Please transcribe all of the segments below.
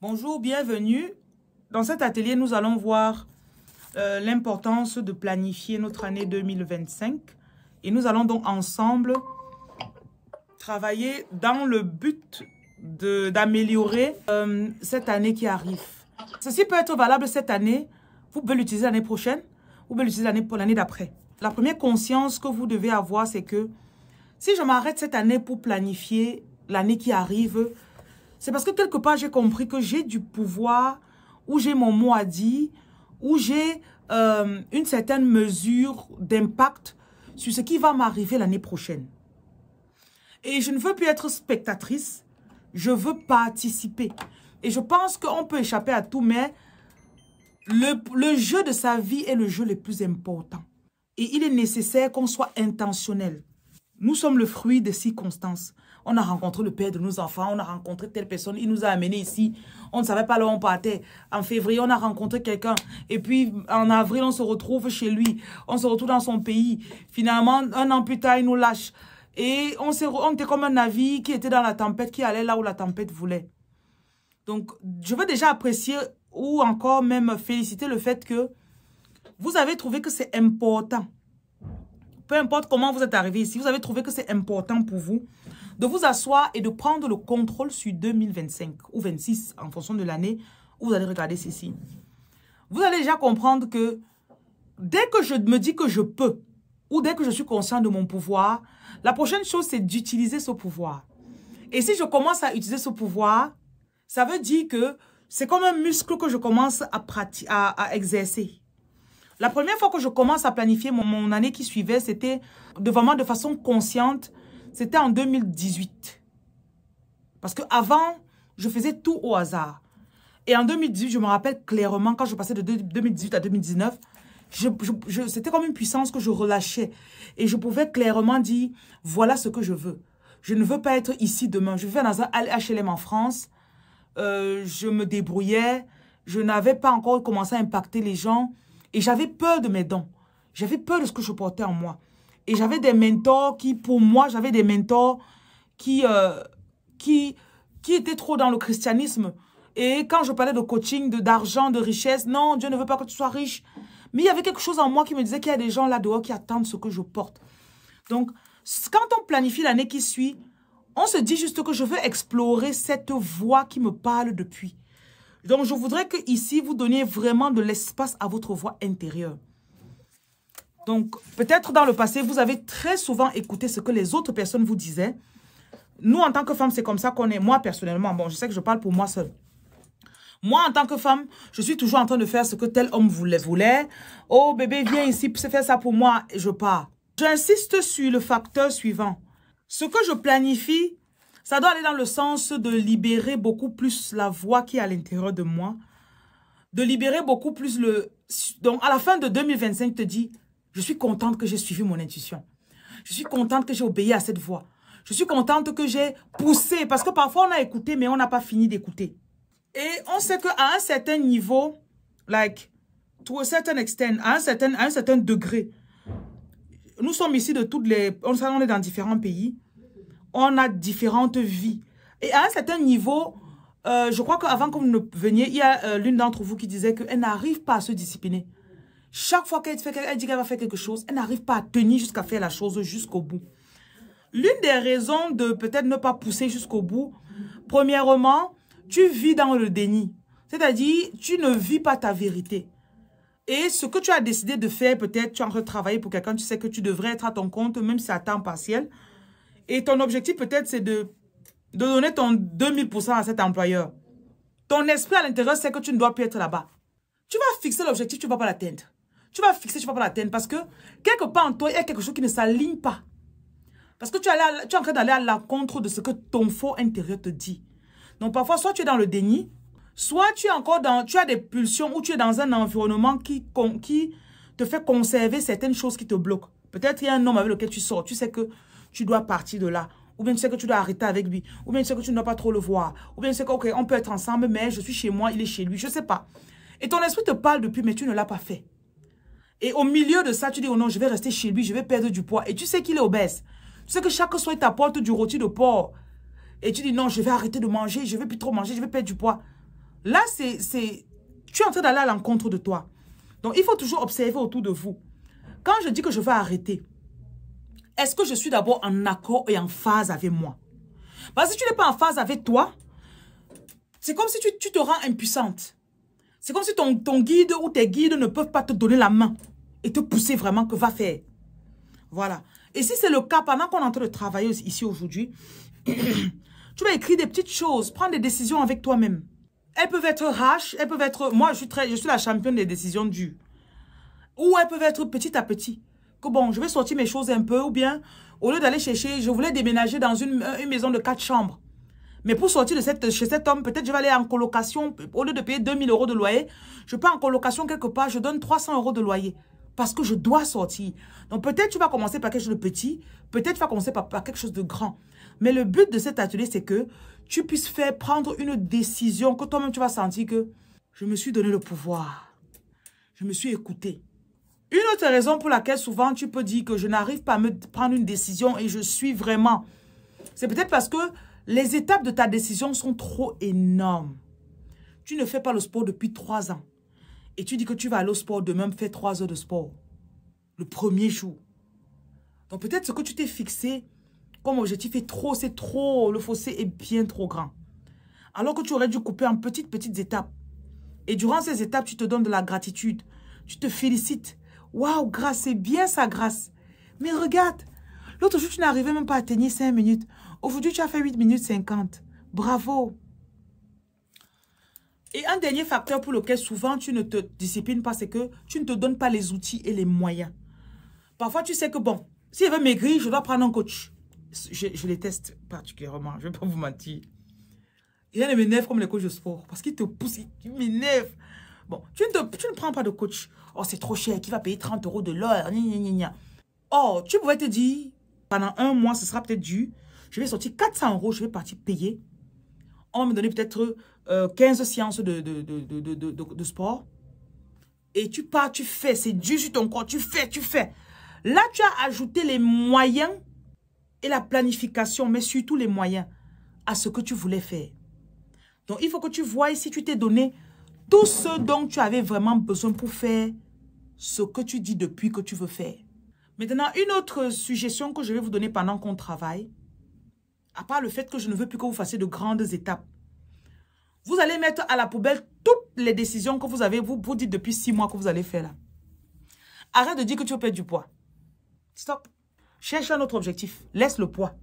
Bonjour, bienvenue. Dans cet atelier, nous allons voir l'importance de planifier notre année 2025. Et nous allons donc ensemble travailler dans le but d'améliorer cette année qui arrive. Ceci peut être valable cette année. Vous pouvez l'utiliser l'année prochaine. Vous pouvez l'utiliser pour l'année d'après. La première conscience que vous devez avoir, c'est que si je m'arrête cette année pour planifier l'année qui arrive, c'est parce que quelque part, j'ai compris que j'ai du pouvoir, ou j'ai mon mot à dire, ou j'ai une certaine mesure d'impact sur ce qui va m'arriver l'année prochaine. Et je ne veux plus être spectatrice, je veux participer. Et je pense qu'on peut échapper à tout, mais le jeu de sa vie est le jeu le plus important. Et il est nécessaire qu'on soit intentionnel. Nous sommes le fruit des circonstances. On a rencontré le père de nos enfants, on a rencontré telle personne, il nous a amenés ici. On ne savait pas là où on partait. En février, on a rencontré quelqu'un. Et puis, en avril, on se retrouve chez lui. On se retrouve dans son pays. Finalement, un an plus tard, il nous lâche. Et on était comme un navire qui était dans la tempête, qui allait là où la tempête voulait. Donc, je veux déjà apprécier ou encore même féliciter le fait que vous avez trouvé que c'est important. Peu importe comment vous êtes arrivé ici, vous avez trouvé que c'est important pour vous de vous asseoir et de prendre le contrôle sur 2025 ou 26 en fonction de l'année où vous allez regarder ceci. Vous allez déjà comprendre que dès que je me dis que je peux ou dès que je suis conscient de mon pouvoir, la prochaine chose c'est d'utiliser ce pouvoir. Et si je commence à utiliser ce pouvoir, ça veut dire que c'est comme un muscle que je commence à exercer. La première fois que je commence à planifier mon année qui suivait, c'était vraiment de façon consciente, c'était en 2018. Parce qu'avant, je faisais tout au hasard. Et en 2018, je me rappelle clairement, quand je passais de 2018 à 2019, c'était comme une puissance que je relâchais. Et je pouvais clairement dire, voilà ce que je veux. Je ne veux pas être ici demain. Je vais dans un HLM en France. Je me débrouillais. Je n'avais pas encore commencé à impacter les gens. Et j'avais peur de mes dons. J'avais peur de ce que je portais en moi. Et j'avais des mentors qui, pour moi, j'avais des mentors qui étaient trop dans le christianisme. Et quand je parlais de coaching, d'argent, de richesse, non, Dieu ne veut pas que tu sois riche. Mais il y avait quelque chose en moi qui me disait qu'il y a des gens là-dehors qui attendent ce que je porte. Donc, quand on planifie l'année qui suit, on se dit juste que je veux explorer cette voie qui me parle depuis. Donc, je voudrais que ici vous donniez vraiment de l'espace à votre voix intérieure. Donc, peut-être dans le passé, vous avez très souvent écouté ce que les autres personnes vous disaient. Nous, en tant que femmes, c'est comme ça qu'on est. Moi, personnellement, bon, je sais que je parle pour moi seule. Moi, en tant que femme, je suis toujours en train de faire ce que tel homme voulait. Oh, bébé, viens ici, fais ça pour moi, et je pars. J'insiste sur le facteur suivant. Ce que je planifie, ça doit aller dans le sens de libérer beaucoup plus la voix qui est à l'intérieur de moi. De libérer beaucoup plus le... Donc, à la fin de 2025, te dis, je suis contente que j'ai suivi mon intuition. Je suis contente que j'ai obéi à cette voix. Je suis contente que j'ai poussé. Parce que parfois, on a écouté, mais on n'a pas fini d'écouter. Et on sait qu'à un certain niveau, like, to a certain extent, à un certain degré, nous sommes ici de toutes les... On est dans différents pays. On a différentes vies. Et à un certain niveau, je crois qu'avant que vous ne veniez, il y a l'une d'entre vous qui disait qu'elle n'arrive pas à se discipliner. Chaque fois qu'elle dit qu'elle va faire quelque chose, elle n'arrive pas à tenir jusqu'à faire la chose jusqu'au bout. L'une des raisons de peut-être ne pas pousser jusqu'au bout, premièrement, tu vis dans le déni. C'est-à-dire, tu ne vis pas ta vérité. Et ce que tu as décidé de faire, peut-être tu es en train de travailler pour quelqu'un, tu sais que tu devrais être à ton compte, même si c'est à temps partiel. Et ton objectif peut-être c'est de donner ton 2000% à cet employeur. Ton esprit à l'intérieur c'est que tu ne dois plus être là-bas. Tu vas fixer l'objectif, tu ne vas pas l'atteindre. Tu vas fixer, tu ne vas pas l'atteindre parce que quelque part en toi, il y a quelque chose qui ne s'aligne pas. Parce que tu es en train d'aller à l'encontre de ce que ton fort intérieur te dit. Donc parfois, soit tu es dans le déni, soit tu as des pulsions ou tu es dans un environnement qui te fait conserver certaines choses qui te bloquent. Peut-être il y a un homme avec lequel tu sors, tu sais que tu dois partir de là. Ou bien tu sais que tu dois arrêter avec lui. Ou bien tu sais que tu ne dois pas trop le voir. Ou bien tu sais qu'on peut être ensemble, mais je suis chez moi, il est chez lui. Je ne sais pas. Et ton esprit te parle depuis, mais tu ne l'as pas fait. Et au milieu de ça, tu dis, oh non, je vais rester chez lui, je vais perdre du poids. Et tu sais qu'il est obèse. Tu sais que chaque soir, il t'apporte du rôti de porc. Et tu dis, non, je vais arrêter de manger, je ne vais plus trop manger, je vais perdre du poids. Là, tu es en train d'aller à l'encontre de toi. Donc, il faut toujours observer autour de vous. Quand je dis que je vais arrêter, est-ce que je suis d'abord en accord et en phase avec moi? Parce que si tu n'es pas en phase avec toi, c'est comme si tu te rends impuissante. C'est comme si ton guide ou tes guides ne peuvent pas te donner la main et te pousser vraiment que va faire. Voilà. Et si c'est le cas, pendant qu'on est en train de travailler ici aujourd'hui, tu vas écrire des petites choses, prendre des décisions avec toi-même. Elles peuvent être rash, elles peuvent être... Moi, je suis la championne des décisions dures. Ou elles peuvent être petit à petit. Que bon, je vais sortir mes choses un peu, ou bien, au lieu d'aller chercher, je voulais déménager dans une maison de 4 chambres. Mais pour sortir de chez cet homme, peut-être je vais aller en colocation. Au lieu de payer 2 000 € de loyer, je pars en colocation quelque part, je donne 300 € de loyer. Parce que je dois sortir. Donc peut-être tu vas commencer par quelque chose de petit, peut-être tu vas commencer par quelque chose de grand. Mais le but de cet atelier, c'est que tu puisses prendre une décision, que toi-même tu vas sentir que je me suis donné le pouvoir. Je me suis écouté. Une autre raison pour laquelle souvent tu peux dire que je n'arrive pas à me prendre une décision et je suis vraiment... C'est peut-être parce que les étapes de ta décision sont trop énormes. Tu ne fais pas le sport depuis 3 ans. Et tu dis que tu vas aller au sport demain, faire 3 heures de sport. Le premier jour. Donc peut-être ce que tu t'es fixé comme objectif est trop, c'est trop, le fossé est bien trop grand. Alors que tu aurais dû couper en petites étapes. Et durant ces étapes, tu te donnes de la gratitude. Tu te félicites. Waouh, grâce, c'est bien ça, grâce. Mais regarde, l'autre jour, tu n'arrivais même pas à tenir 5 minutes. Aujourd'hui, tu as fait 8 minutes 50. Bravo. Et un dernier facteur pour lequel souvent tu ne te disciplines pas, c'est que tu ne te donnes pas les outils et les moyens. Parfois, tu sais que bon, si je veux maigrir, je dois prendre un coach. Je les teste particulièrement, je ne vais pas vous mentir. Il y en a qui m'énervent comme les coachs de sport parce qu'ils te poussent, ils m'énervent. Bon, tu ne prends pas de coach. Oh, c'est trop cher, qui va payer 30 € de l'heure. Oh, tu pourrais te dire, pendant 1 mois, ce sera peut-être dû. Je vais sortir 400 €, je vais partir payer. On va me donner peut-être 15 séances de sport. Et tu pars, tu fais. C'est dur sur ton corps. Tu fais. Là, tu as ajouté les moyens et la planification, mais surtout les moyens à ce que tu voulais faire. Donc, il faut que tu vois si tu t'es donné tout ce dont tu avais vraiment besoin pour faire ce que tu dis depuis que tu veux faire. Maintenant, une autre suggestion que je vais vous donner pendant qu'on travaille, à part le fait que je ne veux plus que vous fassiez de grandes étapes, vous allez mettre à la poubelle toutes les décisions que vous avez, vous dites depuis 6 mois que vous allez faire là. Arrête de dire que tu veux perdre du poids. Stop. Cherche un autre objectif. Laisse le poids.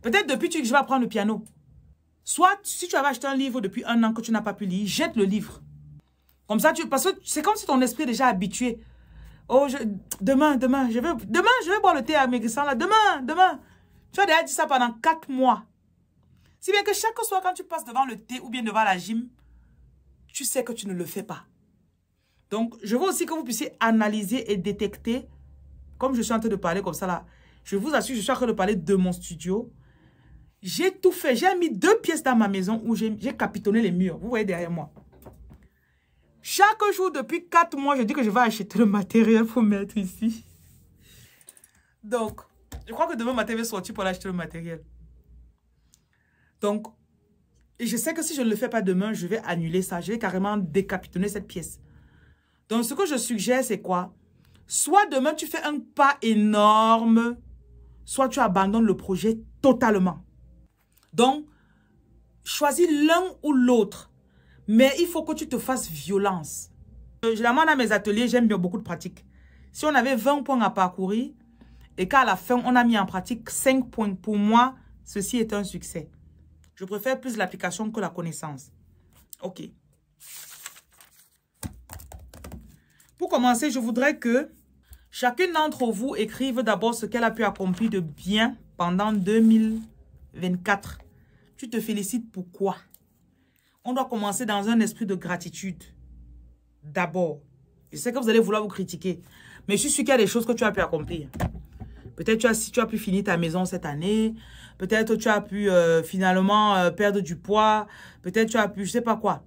Peut-être depuis que je vais apprendre le piano. Soit, si tu avais acheté un livre depuis 1 an que tu n'as pas pu lire, jette le livre. Comme ça, parce que c'est comme si ton esprit est déjà habitué. Oh, demain, je vais boire le thé amaigrissant là. Demain. Tu as déjà dit ça pendant 4 mois. Si bien que chaque soir, quand tu passes devant le thé ou bien devant la gym, tu sais que tu ne le fais pas. Donc, je veux aussi que vous puissiez analyser et détecter, comme je suis en train de parler comme ça là, je vous assure, je suis en train de parler de mon studio. J'ai tout fait. J'ai mis 2 pièces dans ma maison où j'ai capitonné les murs. Vous voyez derrière moi. Chaque jour, depuis 4 mois, je dis que je vais acheter le matériel pour mettre ici. Donc, je crois que demain matin, je vais sortir pour acheter le matériel. Donc, et je sais que si je ne le fais pas demain, je vais annuler ça. Je vais carrément décapitonner cette pièce. Donc, ce que je suggère, c'est quoi? Soit demain, tu fais un pas énorme, soit tu abandonnes le projet totalement. Donc, choisis l'un ou l'autre. Mais il faut que tu te fasses violence. Généralement, dans mes ateliers, j'aime bien beaucoup de pratique. Si on avait 20 points à parcourir et qu'à la fin, on a mis en pratique 5 points, pour moi, ceci est un succès. Je préfère plus l'application que la connaissance. OK. Pour commencer, je voudrais que chacune d'entre vous écrive d'abord ce qu'elle a pu accomplir de bien pendant 2024. Tu te félicites pourquoi? On doit commencer dans un esprit de gratitude. D'abord. Je sais que vous allez vouloir vous critiquer. Mais je suis sûre qu'il y a des choses que tu as pu accomplir. Peut-être si tu as pu finir ta maison cette année. Peut-être tu as pu finalement perdre du poids. Peut-être tu as pu, je ne sais pas quoi.